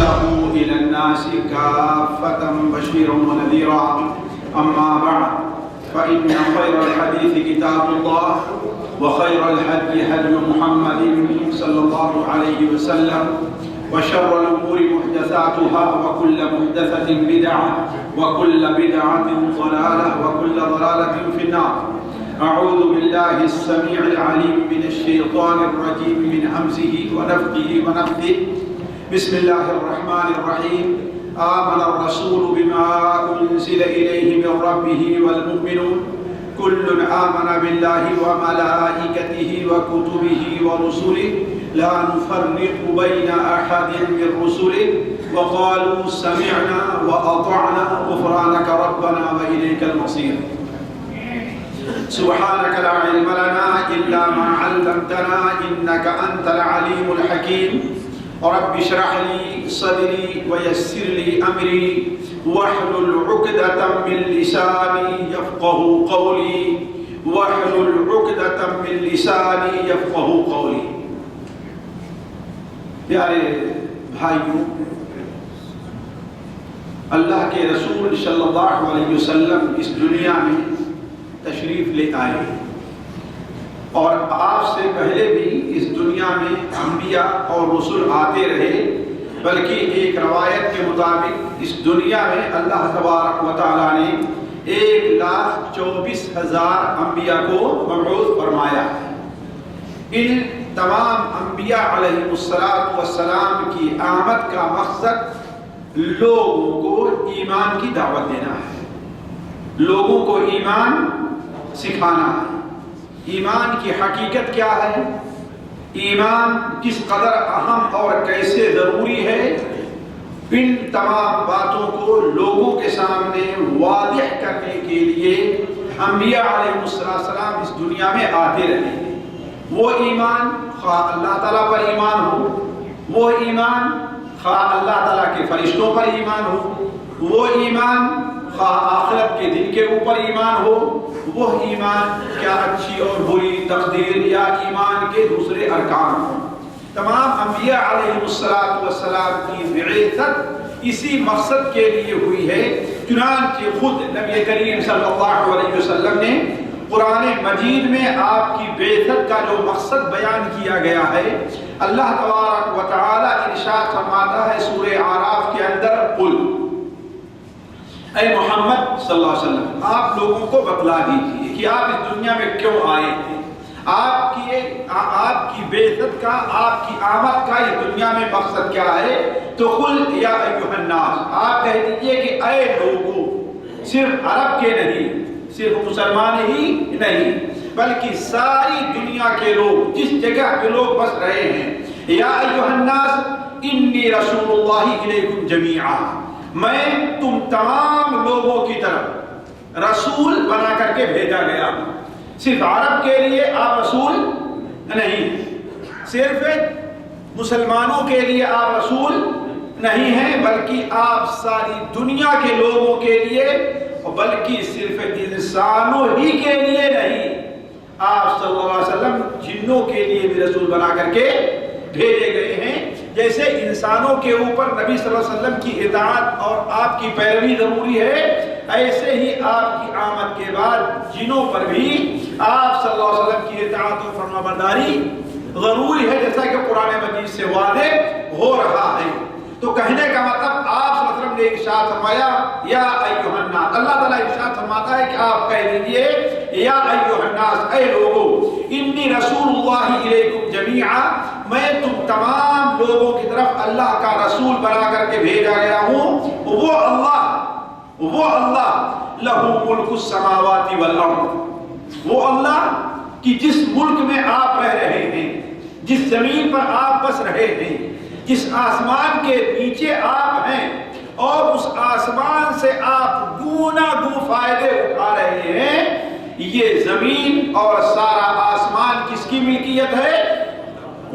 أرسله إلى الناس كافة بشيرا ونذيرا. أما بعد فإن خير الحديث كتاب الله وخير الهدي هدي محمد صلى الله عليه وسلم وشر الأمور محدثاتها وكل محدثة بدعة وكل بدعة ضلالة وكل ضلالة في النار. أعوذ بالله السميع العليم من الشيطان الرجيم من همزه ونفخه ونفثه. بسم الله الرحمن الرحيم. آمن الرسول بما أنزل إليه من ربه والمؤمنون كل آمن بالله وملائكته وكتبه ورسله لا نفرق بين أحد من رسله وقالوا سمعنا وأطعنا غفرانك ربنا وإليك المصير. سبحانك لا علم لنا إلا ما علمتنا إنك أنت العليم الحكيم. رب اشرح لي صدري ويسر لي أمري واحلل عقدة من لساني يفقه قولي واحلل عقدة من لساني يفقه قولي. پیارے بھائیوں، اللہ کے رسول صلی اللہ علیہ وسلم اس دنیا میں تشریف لے آئے اور آپ سے پہلے بھی اس دنیا میں انبیاء اور رسول آتے رہے، بلکہ ایک روایت کے مطابق اس دنیا میں اللہ تبارک و تعالیٰ نے 1,24,000 انبیاء کو مبعوث فرمایا. ان تمام انبیاء علیہ السلام کی آمد کا مقصد لوگوں کو ایمان کی دعوت دینا ہے، لوگوں کو ایمان سکھانا ہے. ایمان کی حقیقت کیا ہے، ایمان کس قدر اہم اور کیسے ضروری ہے، ان تمام باتوں کو لوگوں کے سامنے واضح کرنے کے لیے انبیاء علیہ السلام اس دنیا میں آتے رہے. وہ ایمان خواہ اللہ تعالیٰ پر ایمان ہو، وہ ایمان خواہ اللہ تعالیٰ کے فرشتوں پر ایمان ہو، وہ ایمان خواہ آخرت کے دن کے اوپر ایمان ہو، وہ ایمان کیا اچھی اور بری تقدیر یا ایمان کے دوسرے ارکان ہوں. تمام انبیاء علیہ السلام کی بعثت اسی مقصد کے لیے ہوئی ہے. چنانچہ خود نبی کریم صلی اللہ علیہ وسلم نے قرآن مجید میں آپ کی بعثت کا جو مقصد بیان کیا گیا ہے، اللہ تبارک و تعالی ارشاد فرماتا ہے سورہ اعراف کے اندر، قل اے محمد صلی اللہ علیہ وسلم آپ لوگوں کو بتلا دیجئے کہ آپ اس دنیا میں کیوں آئے تھے، آپ کی بعثت کا، آپ کی آمد کا اس دنیا میں مقصد کیا ہے. تو قل یا ایھا الناس، آپ کہہ دیجئے کہ اے لوگوں، صرف عرب کے نہیں، صرف مسلمان ہی نہیں، بلکہ ساری دنیا کے لوگ، جس جگہ پہ لوگ بس رہے ہیں. یا ایھا الناس انی رسول اللہ الیکم جمیعا، میں تم تمام لوگوں کی طرف رسول بنا کر کے بھیجا گیا ہوں. صرف عرب کے لیے آپ رسول نہیں، صرف مسلمانوں کے لیے آپ رسول نہیں ہیں، بلکہ آپ ساری دنیا کے لوگوں کے لیے، بلکہ صرف انسانوں ہی کے لیے نہیں، آپ صلی اللہ علیہ وسلم جنوں کے لیے بھی رسول بنا کر کے بھیجے گئے ہیں. جیسے انسانوں کے اوپر نبی صلی اللہ علیہ وسلم کی اطاعت اور آپ کی پیروی ضروری ہے، ایسے ہی آپ کی آمد کے بعد جنوں پر بھی آپ صلی اللہ علیہ وسلم کی اطاعت اور فرمانبرداری ضروری ہے، جیسا کہ قرآن مجید سے واضح ہو رہا ہے. تو کہنے کا مطلب آپ صلی اللہ علیہ وسلم نے ارشاد فرمایا یا ایھا الناس، اللہ تعالیٰ ارشاد فرماتا ہے کہ آپ کہہ دیجئے یا ایھا الناس، اے لوگوں، انی رسول اللہ الیکم جمیعا، میں تم تمام لوگوں کی طرف اللہ کا رسول بنا کر کے بھیجا گیا ہوں. وہ اللہ لہ ملک السماوات والارض، وہ اللہ کہ جس ملک میں آپ رہ رہے ہیں، جس زمین پر آپ بس رہے ہیں، جس آسمان کے نیچے آپ ہیں اور اس آسمان سے آپ گونا گو فائدے اٹھا رہے ہیں، یہ زمین اور سارا آسمان کس کی ملکیت ہے؟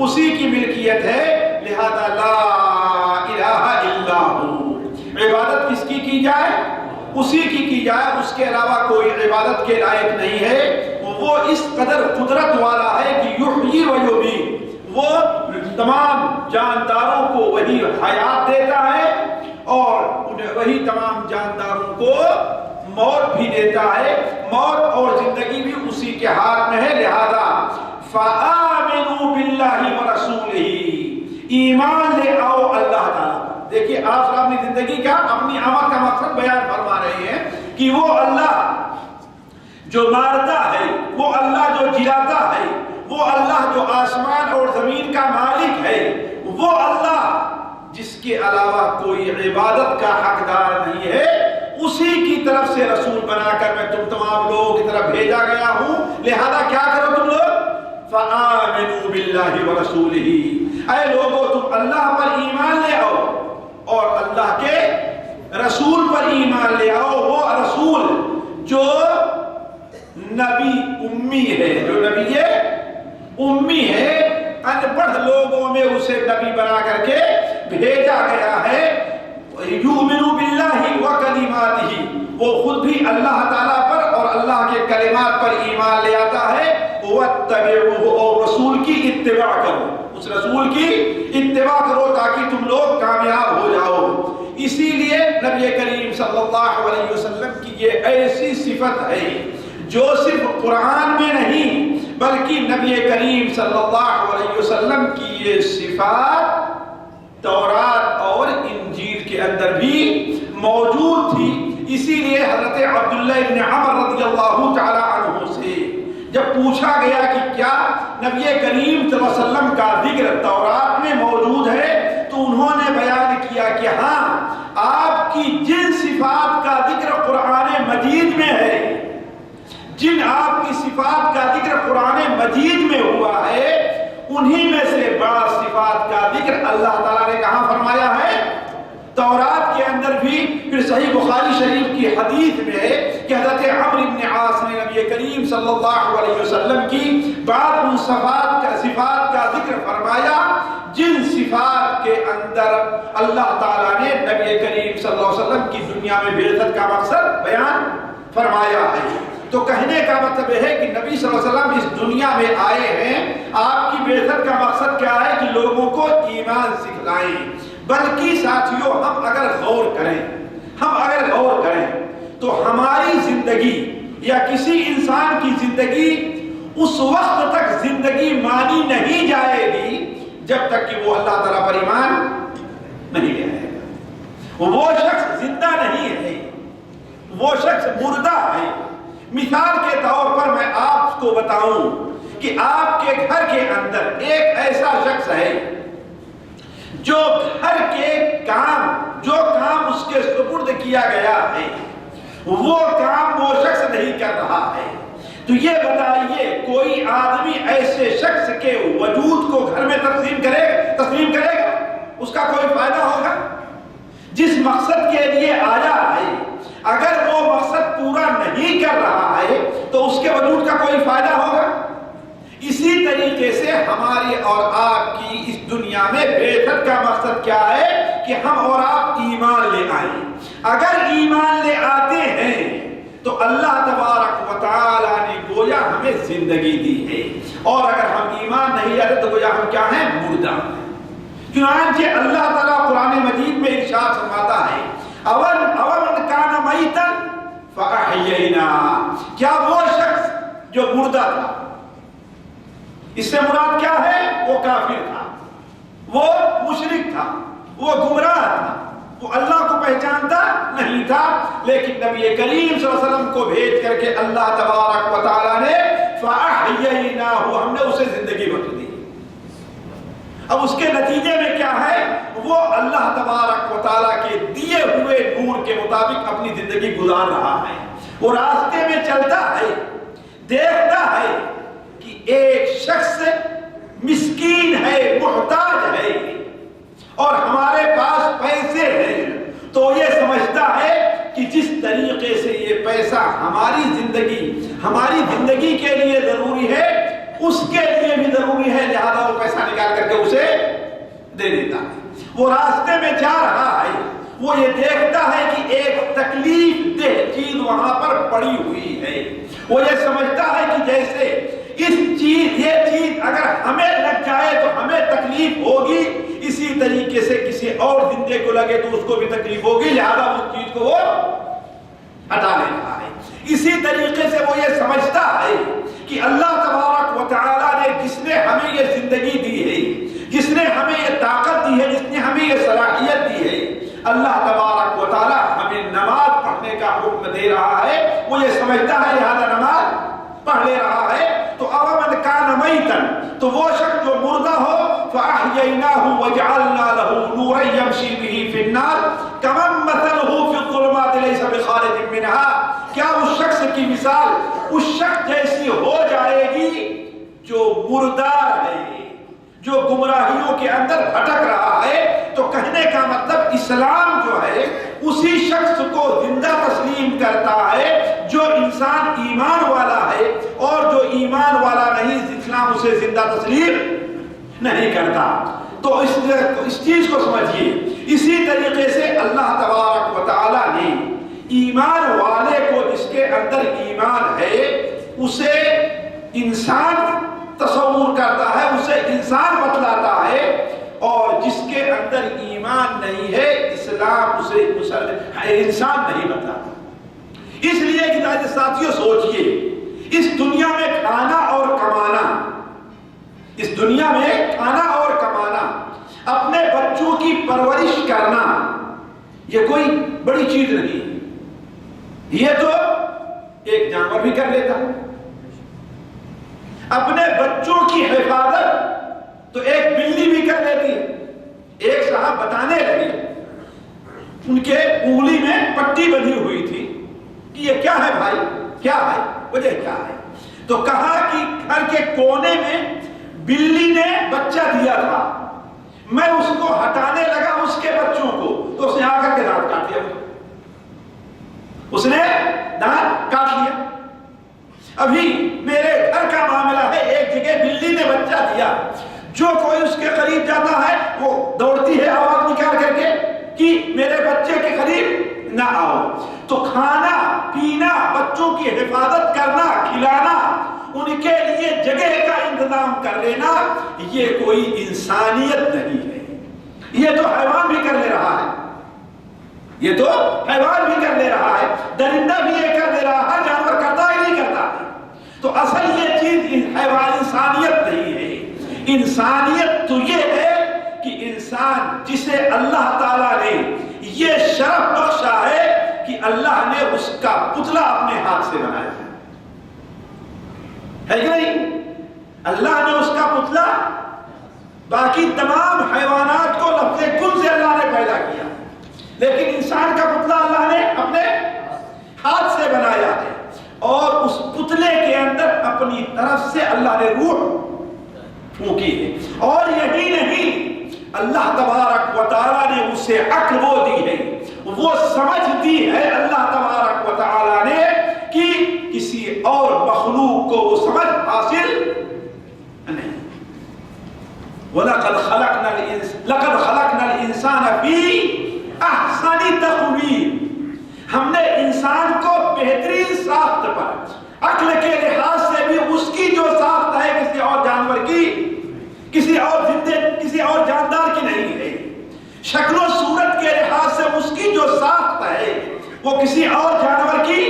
اسی کی ملکیت ہے. لہذا لا الہ الا ہو، عبادت کس کی جائے؟ اسی کی جائے، اس کے علاوہ کوئی عبادت کے لائق نہیں ہے. وہ اس قدر قدرت والا ہے کہ یحیی و یمیت، وہ تمام جانداروں کو وہی حیات دیتا ہے اور انہیں وہی تمام جانداروں کو موت بھی دیتا ہے. موت اور زندگی بھی اسی کے ہاتھ میں ہے. لہذا فآمنوا باللہ ورسولہ، ایمان لے آؤ اللہ تعالیٰ. دیکھیے آپ اپنی زندگی کا اپنی عمل کا مقصد بیان فرما رہے ہیں کہ وہ اللہ جو مارتا ہے، وہ اللہ جو جلاتا ہے، وہ اللہ جو آسمان اور زمین کا مالک ہے، وہ اللہ جس کے علاوہ کوئی عبادت کا حقدار نہیں ہے، اسی کی طرف سے رسول بنا کر میں تم تمام لوگوں کی طرف بھیجا گیا ہوں. لہذا کیا کرو تم لوگ؟ فآمنوا باللہ ورسولہ، اے لوگو تم اللہ پر ایمان لے آؤ اور اللہ کے رسول پر ایمان لے آؤ. وہ رسول جو نبی امی ہے، جو نبی امی ہے، ان پڑھ لوگوں میں اسے نبی بنا کر کے بھیجا گیا ہے. یؤمنوا باللہ وکلماتہ، وہ خود بھی اللہ تعالیٰ پر اور اللہ کے کلمات پر ایمان لے آتا ہے. واتبعوہ، اور رسول کی اتباع کرو، اس رسول کی اتباع کرو تاکہ تم لوگ کامیاب ہو جاؤ. اسی لیے نبی کریم صلی اللہ علیہ وسلم کی یہ ایسی صفت ہے جو صرف قرآن میں نہیں بلکہ نبی کریم صلی اللہ علیہ وسلم کی یہ صفات تورات اور انجیل کے اندر بھی موجود تھی. اسی لیے حضرت عبداللہ ابن عمر رضی اللہ تعالی عنہ سے جب پوچھا گیا کہ کیا نبی کریم صلی اللہ علیہ وسلم کا ذکر تورات میں موجود ہے، تو انہوں نے بیان کیا کہ ہاں، آپ کی جن صفات کا ذکر قرآن مجید میں ہے، جن آپ کی صفات کا ذکر قرآن مجید میں ہوا ہے، انہی میں سے بڑا صفات کا ذکر اللہ تعالیٰ نے کہاں فرمایا ہے؟ تورات کے اندر بھی. پھر صحیح بخاری شریف کی حدیث میں ہے کہ حضرت عمرو بن عاص نے نبی کریم صلی اللہ علیہ وسلم کی بعض ان صفات کا ذکر فرمایا جن صفات کے اندر اللہ تعالیٰ نے نبی کریم صلی اللہ علیہ وسلم کی دنیا میں بعثت کا مقصد بیان فرمایا ہے. تو کہنے کا مطلب ہے کہ نبی صلی اللہ علیہ وسلم اس دنیا میں آئے ہیں، آپ کی بعثت کا مقصد کیا ہے کہ لوگوں کو ایمان سکھلائیں. بلکہ ساتھیوں ہم اگر غور کریں تو ہماری زندگی یا کسی انسان کی زندگی اس وقت تک زندگی مانی نہیں جائے گی جب تک کہ وہ اللہ تعالیٰ پر ایمان نہیں لے آئے گا. وہ شخص زندہ نہیں ہے، وہ شخص مردہ ہے. مثال کے طور پر میں آپ کو بتاؤں کہ آپ کے گھر کے اندر ایک ایسا شخص ہے جو گھر کے جو کام اس کے سپرد کیا گیا ہے وہ کام وہ شخص نہیں کر رہا ہے. تو یہ بتائیے کوئی آدمی ایسے شخص کے وجود کو گھر میں تسلیم کرے گا؟ اس کا کوئی فائدہ ہوگا؟ جس مقصد کے لیے آیا ہے اگر وہ مقصد پورا نہیں کر رہا ہے تو اس کے وجود کا کوئی فائدہ ہوگا؟ اسی طریقے سے ہماری اور آپ کی اس دنیا میں بعثت کا مقصد کیا ہے کہ ہم اور آپ ایمان لے آئیں. اگر ایمان لے آتے ہیں تو اللہ تبارک و تعالی نے گویا ہمیں زندگی دی ہے، اور اگر ہم ایمان نہیں لاتے تو گویا ہم کیا ہیں؟ مردہ ہیں. چنانچہ اللہ تعالیٰ قرآن مجید میں ارشاد فرماتا ہے اَوَمَنْ كَانَ مَيْتًا فَأَحْيَيْنَاهُ، کیا وہ شخص جو مردہ تھا، اس سے مراد کیا ہے؟ وہ کافر تھا، وہ مشرک تھا، وہ گمراہ تھا، وہ اللہ کو پہچانتا نہیں تھا، لیکن نبی کریم صلی اللہ علیہ وسلم کو بھیج کر کے اللہ تبارک و تعالیٰ نے فَأَحْيَيْنَاهُ، ہم نے اسے زندگی بخش دی. اب اس کے نتیجے میں کیا ہے؟ وہ اللہ تبارک و تعالیٰ کے دیے ہوئے نور کے مطابق اپنی زندگی گزار رہا ہے. وہ راستے میں چلتا ہے، دیکھتا ہے کہ ایک شخص مسکین ہے، محتاج ہے، اور ہمارے پاس پیسے ہیں، تو یہ سمجھتا ہے کہ جس طریقے سے یہ پیسہ ہماری زندگی کے لیے ضروری ہے اس کے لیے بھی ضروری ہے، لہذا وہ پیسہ نکال کر کے اسے دے دیتا ہے. وہ راستے میں جا رہا ہے، وہ یہ دیکھتا ہے کہ ایک تکلیف دہ چیز وہاں پر پڑی ہوئی ہے، وہ یہ سمجھتا ہے کہ جیسے یہ چیز اگر ہمیں لگ جائے تو ہمیں تکلیف ہوگی، اسی طریقے سے کسی اور زندے کو لگے تو اس کو بھی تکلیف ہوگی، لہذا اس چیز کو وہ ہٹا لے رہا ہے۔ اسی طریقے سے وہ یہ سمجھتا ہے کہ اللہ تبارک و تعالیٰ نے جس نے ہمیں یہ زندگی دی ہے، جس نے ہمیں یہ طاقت دی ہے، جس نے ہمیں یہ صلاحیت دی ہے، اللہ تبارک و تعالیٰ ہمیں نماز پڑھنے کا حکم دے رہا ہے، وہ یہ سمجھتا ہے لہذا نماز پڑھ لے رہا ہے۔ تو اومن کان میتن، تو وہ شخص جو مردہ ہو، فاحییناہ وجعلنا لہ نورا یمشی بہ فی النار کمن مثلہ فی الظلمات لیس بخارج منہا، کیا اس شخص کی مثال اس شخص جیسی ہو جائے گی جو مردار ہے، جو گمراہیوں کے اندر بھٹک رہا ہے؟ تو کہنے کا مطلب اسلام جو ہے اسی شخص کو زندہ تسلیم کرتا ہے جو انسان ایمان والا ہے، اور جو ایمان والا نہیں اسلام اسے زندہ تسلیم نہیں کرتا۔ تو اس چیز کو سمجھیے۔ اسی طریقے سے اللہ تبارک و تعالیٰ نے ایمان والے کو، جس کے اندر ایمان ہے، اسے انسان تصور کرتا ہے، اسے انسان بتلاتا ہے، اور جس کے اندر ایمان نہیں ہے اسلام اسے انسان نہیں بتلاتا۔ اس لیے کہ ساتھیوں سوچئے، اس دنیا میں کھانا اور کمانا، اس دنیا میں کھانا اور کمانا، اپنے بچوں کی پرورش کرنا، یہ کوئی بڑی چیز نہیں ہے۔ یہ تو ایک جانور بھی کر لیتا ہے۔ اپنے بچوں کی حفاظت تو ایک بلی بھی کر لیتی ہے۔ ایک صاحب بتانے لگے، ان کے انگلی میں پٹی بندھی ہوئی تھی کہ یہ کیا ہے بھائی، کیا ہے، وجہ کیا ہے؟ تو کہا کہ گھر کے کونے میں بلی نے بچہ دیا تھا، میں اس کو ہٹانے لگا اس کے بچوں کو، تو اس نے آ کر کے دانت کاٹ دیا، اس نے دانت کاٹ لیا۔ ابھی میرے گھر کا معاملہ ہے، ایک جگہ بلی نے بچہ دیا، جو کوئی اس کے قریب جاتا ہے وہ دوڑتی ہے آواز نکال کر کے کہ میرے بچے کے قریب نہ آؤ۔ تو کھانا پینا، بچوں کی حفاظت کرنا، کھلانا، ان کے لیے جگہ کا انتظام کر لینا، یہ کوئی انسانیت نہیں ہے۔ یہ تو حیوان بھی کر لے رہا ہے، یہ تو حیوان بھی کر لے رہا ہے، درندہ بھی یہ کر لے رہا ہے، جانور کرتا ہی نہیں کرتا۔ تو اصل یہ چیز حیوان انسانیت نہیں ہے۔ انسانیت تو یہ ہے کہ انسان جسے اللہ تعالیٰ نے یہ شرف بخشا ہے کہ اللہ نے اس کا پتلا اپنے ہاتھ سے بنایا ہے کہ نہیں؟ اللہ نے اس کا پتلا، باقی تمام حیوانات کو لفظ کن سے اللہ نے پیدا کیا، لیکن انسان کا پتلا اللہ نے اپنے ہاتھ سے بنایا ہے، اور اس پتلے کے اندر اپنی طرف سے اللہ نے روح پھونکی ہے۔ اور یہی نہیں، اللہ تبارک و تعالیٰ نے اسے عقل وہ دی ہے، وہ سمجھ دی ہے اللہ تبارک و تعالیٰ نے کہ کسی اور مخلوق کو وہ سمجھ حاصل نہیں۔ وَلَقَدْ خَلَقْنَا الْإِنسَانَ فِي أَحْسَنِ تَقْوِيمٍ، ہم نے انسان کو بہترین ساخت پر، عقل کے لحاظ سے بھی اس کی جو ساخت ہے کسی اور جانور کی، کسی اور زندے، کسی اور جاندار کی نہیں ہے۔ شکل و صورت کے لحاظ سے اس کی جو ساخت ہے وہ کسی اور جانور کی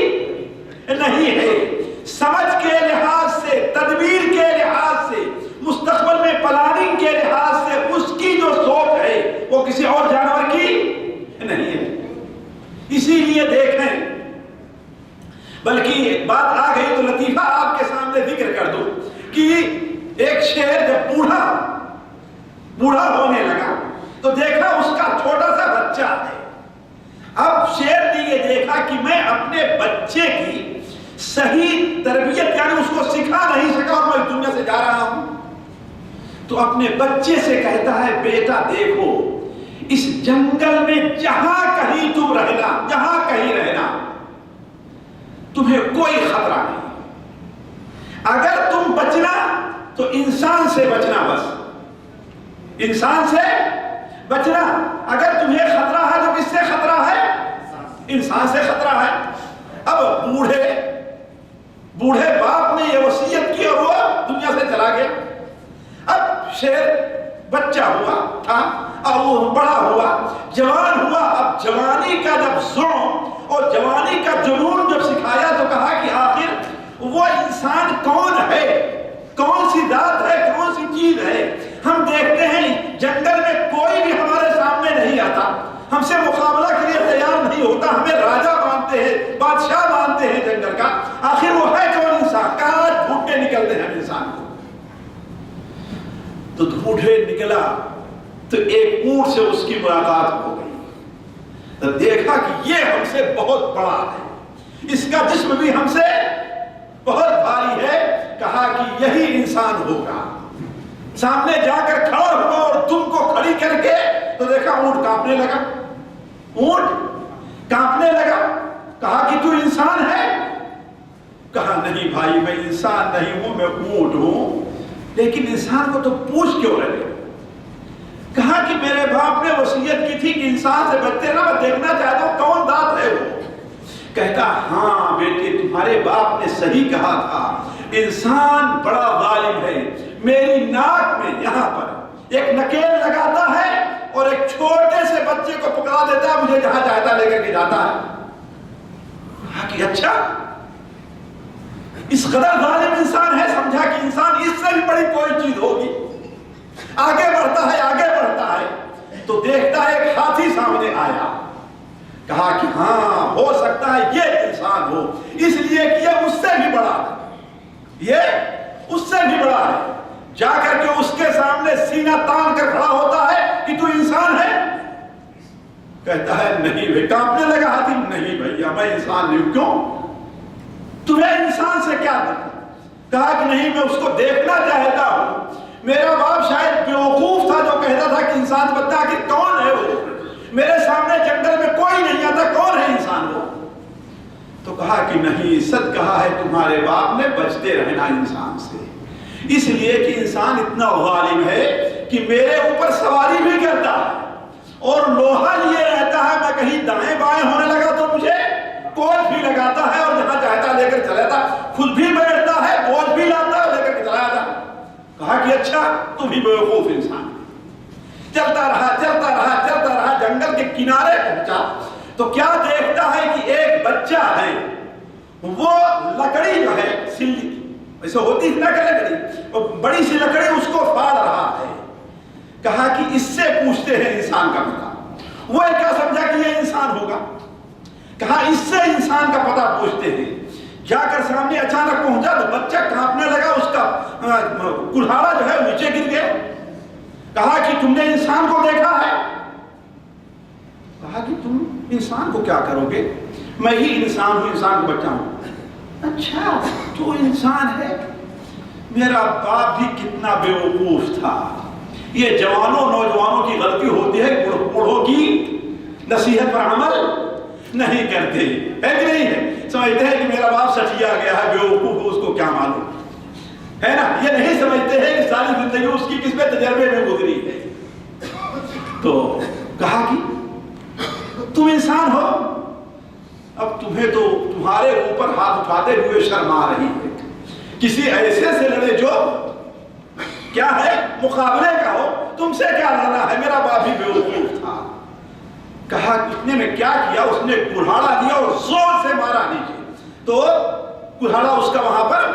نہیں ہے۔ سمجھ کے لحاظ سے، تدبیر کے لحاظ سے، مستقبل میں پلاننگ کے لحاظ سے اس کی جو سوچ ہے وہ کسی اور جانور کی نہیں ہے۔ اسی لیے دیکھیں، بلکہ ایک بات آ گئی تو لطیفہ آپ کے سامنے ذکر کر دوں کہ ایک شیر جب بوڑھا ہونے لگا تو دیکھا اس کا چھوٹا سا بچہ ہے۔ اب شیر نے یہ دیکھا کہ میں اپنے بچے کی صحیح تربیت یعنی اس کو سکھا نہیں سکا اور میں اس دنیا سے جا رہا ہوں، تو اپنے بچے سے کہتا ہے بیٹا دیکھو، اس جنگل میں جہاں کہیں تم رہنا، جہاں کہیں رہنا، تمہیں کوئی خطرہ نہیں۔ اگر تم بچنا تو انسان سے بچنا، بس انسان سے بچنا۔ اگر تمہیں خطرہ ہے تو کس سے خطرہ ہے؟ انسان سے خطرہ ہے۔ اب بوڑھے باپ نے یہ وصیت کی اور وہ دنیا سے چلا گیا۔ شیر بچہ ہوا تھا، اب وہ بڑا ہوا، جوان ہوا، اب جوانی کا جب ذوق اور جوانی کا جنون جب سکھایا تو کہا کہ آخر وہ انسان کون ہے، کون سی ذات ہے، کون سی چیز ہے۔ ہم دیکھتے ہیں جنگل میں کوئی بھی ہمارے سامنے نہیں آتا، ہم سے مقابلہ کے لیے تیار نہیں ہوتا، ہمیں راجا مانتے ہیں، بادشاہ مانتے ہیں جنگل کا۔ آخر وہ ہے کون انسان؟ کہاں ڈھونڈتے نکلتے ہیں انسان کو؟ تو ڈھونڈے نکلا تو ایک اونٹ سے اس کی ملاقات ہو گئی، تو دیکھا کہ یہ ہم سے بہت بڑا ہے، اس کا جسم بھی ہم سے بہت بھاری ہے۔ کہا کہ یہی انسان ہوگا۔ سامنے جا کر کھڑا ہوا اور تم کو کھڑی کر کے تو دیکھا اونٹ کانپنے لگا، اونٹ کانپنے لگا۔ کہا کہ تو انسان ہے؟ کہا نہیں بھائی، میں انسان نہیں ہوں، میں اونٹ ہوں، لیکن انسان کو تو پوچھ کیوں رہے ہو؟ کہا کہ میرے باپ نے وصیت کی تھی کہ انسان سے بچتے نہ، میں دیکھنا چاہتا ہوں کون ذات ہے وہ۔ کہتا ہاں بیٹے، تمہارے باپ نے صحیح کہا تھا، انسان بڑا ظالم ہے۔ میری ناک میں یہاں پر ایک نکیل لگاتا ہے اور ایک چھوٹے سے بچے کو پکڑا دیتا ہے، مجھے جہاں چاہتا لے کر کے جاتا ہے۔ کہا کہ اچھا، اس قدر ظالم انسان ہے، سمجھا کہ انسان اس سے بھی بڑی کوئی چیز ہوگی۔ آگے بڑھتا ہے، آگے بڑھتا ہے تو دیکھتا ہے ایک ہاتھی سامنے آیا۔ کہا کہ ہاں ہو سکتا ہے یہ انسان ہو، اس لیے کہ یہ اس سے بھی بڑا ہے، یہ اس سے بھی بڑا ہے۔ جا کر کے اس کے سامنے سینہ تان کر کھڑا ہوتا ہے کہ تو انسان ہے؟ کہتا ہے نہیں بھائی، کانپنے لگا ہاتھی، نہیں بھیا میں انسان نہیں ہوں۔ کیوں؟ تمہیں انسان سے کیا دیکھا؟ کہا کہ نہیں، میں اس کو دیکھنا چاہتا ہوں، میرا باپ شاید بیوقوف تھا جو کہتا تھا کہ انسان سے بچتا، کہ کون ہے وہ؟ میرے سامنے جنگل میں کوئی نہیں آتا، کون ہے انسان وہ؟ تو کہا کہ نہیں، سچ کہا ہے تمہارے باپ نے، بچتے رہنا انسان سے، اس لیے کہ انسان اتنا ظالم ہے کہ میرے اوپر سواری بھی کرتا ہے اور لوہا لیے رہتا ہے، میں کہیں دائیں بائیں ہونے لگا تو مجھے کوچ بھی لگاتا ہے اور جہاں چاہتا لے کر چلا جاتا، خود بھی بیٹھتا ہے، کوچ بھی لاتا ہے، لے کر چلا جاتا۔ کہا کہ اچھا، تم ہی بیوقوف انسان۔ چلتا رہا چلتا رہا چلتا رہا، جنگل کے کنارے پہنچا تو کیا دیکھتا ہے کہ ایک بچہ ہے، وہ لکڑی جو ہے سلی کی، ایسے ہوتی ہے نا کہ لکڑی، بڑی سی لکڑی اس کو پھاڑ رہا ہے۔ کہا کہ اس سے پوچھتے ہیں انسان کا پتہ۔ وہ کیا سمجھا کہ یہ انسان ہوگا؟ کہا اس سے انسان کا پتہ پوچھتے ہیں۔ جا کر سامنے اچانک پہنچا تو بچہ کانپنے لگا، اس کا کلہاڑا جو ہے نیچے گر گیا۔ کہا کہ تم نے انسان کو دیکھا ہے؟ کہا کہ تم انسان کو کیا کرو گے؟ میں ہی انسان ہوں، انسان کو بچہ ہوں۔ اچھا تو انسان ہے؟ میرا باپ بھی کتنا بیوقوف تھا۔ یہ جوانوں نوجوانوں کی غلطی ہوتی ہے، بوڑھوں کی نصیحت پر عمل نہیں کرتے، ہے کہ نہیں ہے؟ سمجھتے ہیں کہ میرا باپ سٹیا گیا ہے، بیوقوف ہے، اس کو کیا معلوم ہے نا؟ یہ نہیں سمجھتے ہیں کہ ساری زندگی اس کی کس میں تجربے میں گزری ہے۔ تو کہا کہ تم انسان ہو، اب تمہیں تو تمہارے اوپر ہاتھ اٹھاتے ہوئے شرم آ رہی ہے، کسی ایسے سے لڑے جو کیا ہے مقابلے کا ہو، تم سے کیا لڑنا ہے، میرا باپ بھی بیوقوف تھا۔ کہا اتنے میں کیا کیا، اس نے کلہاڑا لیا اور زور سے مارا نیچے، تو کلہاڑا اس کا وہاں پر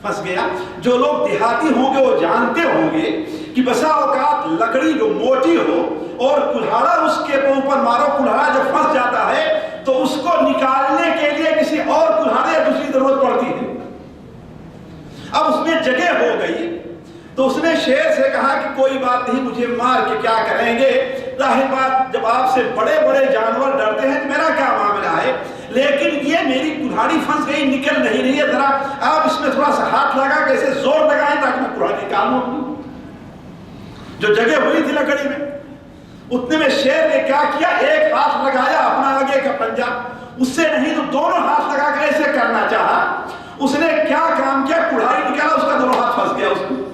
پھنس گیا۔ جو لوگ دیہاتی ہوں گے وہ جانتے ہوں گے کہ بسا اوقات لکڑی جو موٹی ہو اور کلہاڑا اس کے اوپر مارو، کلہاڑا جب پھنس جاتا ہے تو اس کو نکالنے کے لیے کسی اور کلہاڑے یا دوسری ضرورت پڑتی ہے۔ اب اس میں جگہ ہو گئی تو اس نے شیر سے کہا کہ کوئی بات نہیں، مجھے مار کے کیا کریں گے، ظاہر بات جب آپ سے بڑے بڑے جانور ڈرتے ہیں تو میرا کیا معاملہ ہے، لیکن یہ میری کلہاڑی پھنس گئی، نکل نہیں رہی ہے، ذرا آپ اس میں تھوڑا سا ہاتھ لگا کے اسے زور لگائیں تاکہ میں کلہاڑی نکالوں اپنی جو جگہ ہوئی تھی لکڑی میں۔ اتنے میں شیر نے کیا کیا، ایک ہاتھ لگایا اپنا آگے کا پنجہ، اس سے نہیں تو دونوں ہاتھ لگا کر ایسے کرنا چاہا۔ اس نے کیا کام کیا، کلہاڑی نکالا، اس کا دونوں ہاتھ پھنس گیا، اس میں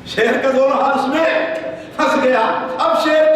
شیر کا دونوں ہاتھ اس میں پھنس گیا۔ اب شیر